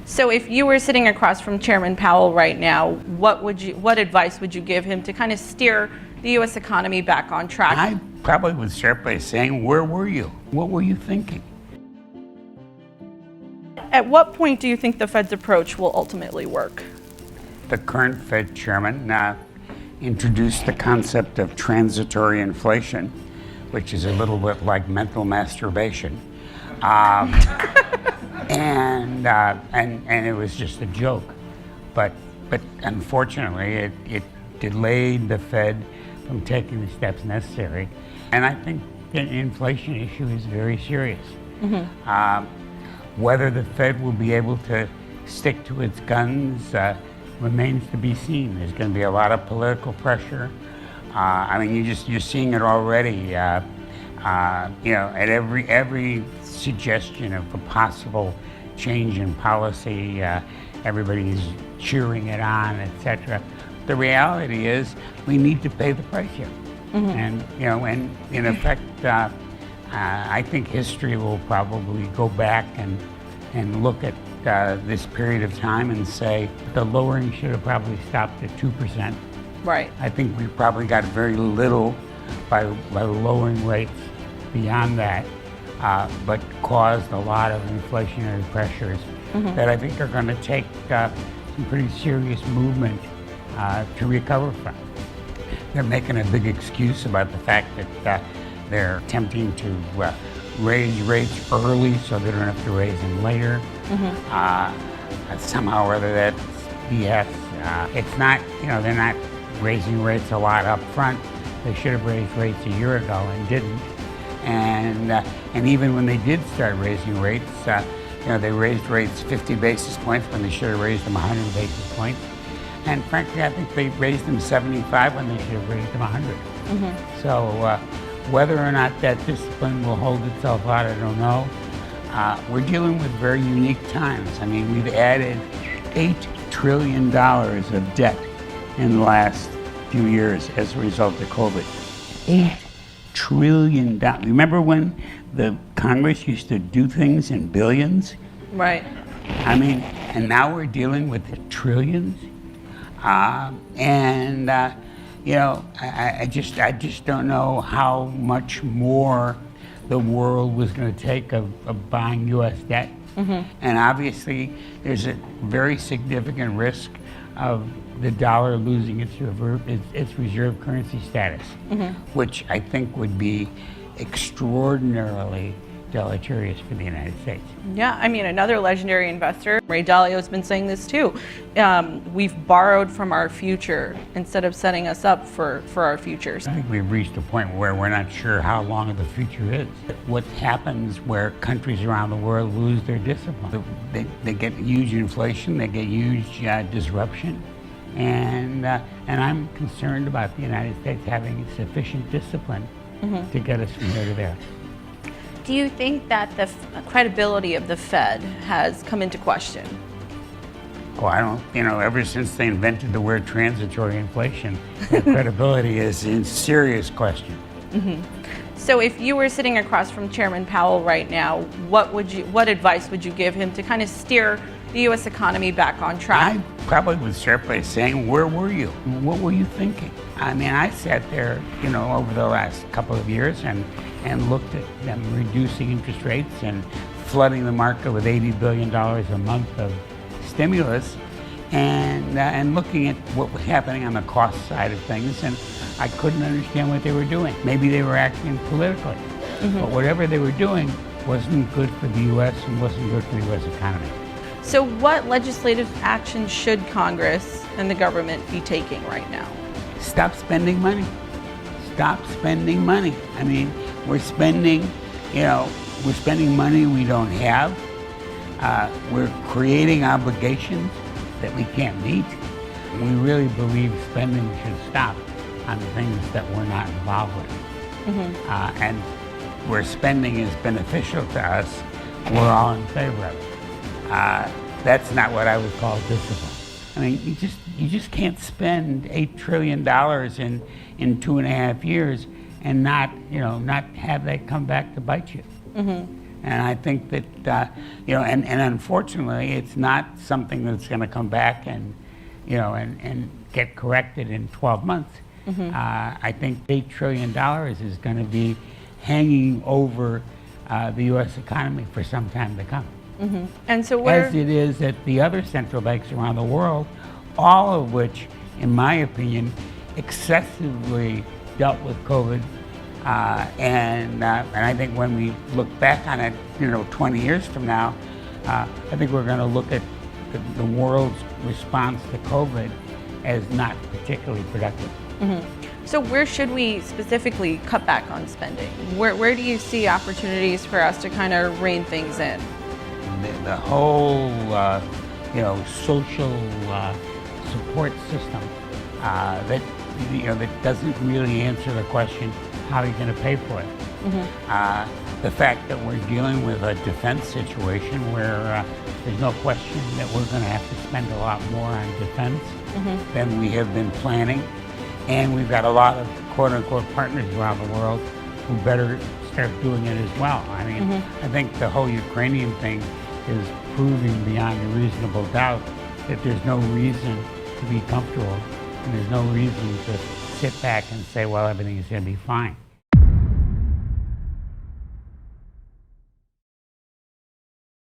So if you were sitting across from Chairman Powell right now, what advice would you give him to kind of steer the U.S. economy back on track? I probably would start by saying, where were you? What were you thinking? At what point do you think the Fed's approach will ultimately work? The current Fed chairman introduced the concept of transitory inflation, which is a little bit like mental masturbation. And it was just a joke. But unfortunately, it delayed the Fed from taking the steps necessary. And I think the inflation issue is very serious. Whether the Fed will be able to stick to its guns remains to be seen. There's going to be a lot of political pressure. I mean, you're seeing it already. At every suggestion of a possible change in policy, everybody's cheering it on, etc. The reality is, we need to pay the price here. And in effect, I think history will probably go back and look at this period of time and say the lowering should have probably stopped at 2%. Right. I think we probably got very little by lowering rates beyond that, but caused a lot of inflationary pressures that I think are going to take some pretty serious movement to recover from. They're making a big excuse about the fact that they're attempting to raise rates early so they don't have to raise them later. Somehow or other that's BS. It's not, they're not raising rates a lot up front. They should have raised rates a year ago and didn't. And even when they did start raising rates, they raised rates 50 basis points when they should have raised them 100 basis points. And frankly, I think they raised them 75 when they should have raised them 100. So whether or not that discipline will hold itself out, I don't know. We're dealing with very unique times. I mean, we've added $8 trillion of debt in the last few years as a result of COVID. $8 trillion. Remember when the Congress used to do things in billions? Right. I mean, and now we're dealing with trillions. I just don't know how much more the world was going to take of buying U.S. debt. And obviously, there's a very significant risk of the dollar losing its reserve currency status, which I think would be extraordinarily deleterious for the United States. Yeah, I mean, another legendary investor, Ray Dalio, has been saying this too. We've borrowed from our future instead of setting us up for our futures. I think we've reached a point where we're not sure how long the future is. What happens where countries around the world lose their discipline? They get huge inflation, they get huge disruption, and I'm concerned about the United States having sufficient discipline to get us from here to there. Do you think that the credibility of the Fed has come into question? Oh, I don't, ever since they invented the word transitory inflation, the credibility is in serious question. So if you were sitting across from Chairman Powell right now, what advice would you give him to kind of steer the U.S. economy back on track? I probably would start by saying, where were you? What were you thinking? I mean, I sat there, over the last couple of years and looked at them reducing interest rates and flooding the market with $80 billion a month of stimulus, and looking at what was happening on the cost side of things, and I couldn't understand what they were doing. Maybe they were acting politically, but whatever they were doing wasn't good for the U.S. and wasn't good for the U.S. economy. So what legislative action should Congress and the government be taking right now? Stop spending money. Stop spending money. I mean, we're spending money we don't have. We're creating obligations that we can't meet. We really believe spending should stop on things that we're not involved with. And where spending is beneficial to us, we're all in favor of it. That's not what I would call discipline. I mean, you just can't spend $8 trillion in 2.5 years and not have that come back to bite you. And I think that, and unfortunately, it's not something that's going to come back and, and get corrected in 12 months. I think $8 trillion is going to be hanging over the U.S. economy for some time to come. And so as it is at the other central banks around the world, all of which, in my opinion, excessively dealt with COVID. And I think when we look back on it, 20 years from now, I think we're going to look at the world's response to COVID as not particularly productive. So where should we specifically cut back on spending? Where do you see opportunities for us to kind of rein things in? The whole, social support system that doesn't really answer the question, how are you going to pay for it? The fact that we're dealing with a defense situation where there's no question that we're going to have to spend a lot more on defense than we have been planning. And we've got a lot of quote-unquote partners around the world who better start doing it as well. I mean, I think the whole Ukrainian thing is proving beyond a reasonable doubt that there's no reason to be comfortable and there's no reason to sit back and say, well, everything is going to be fine.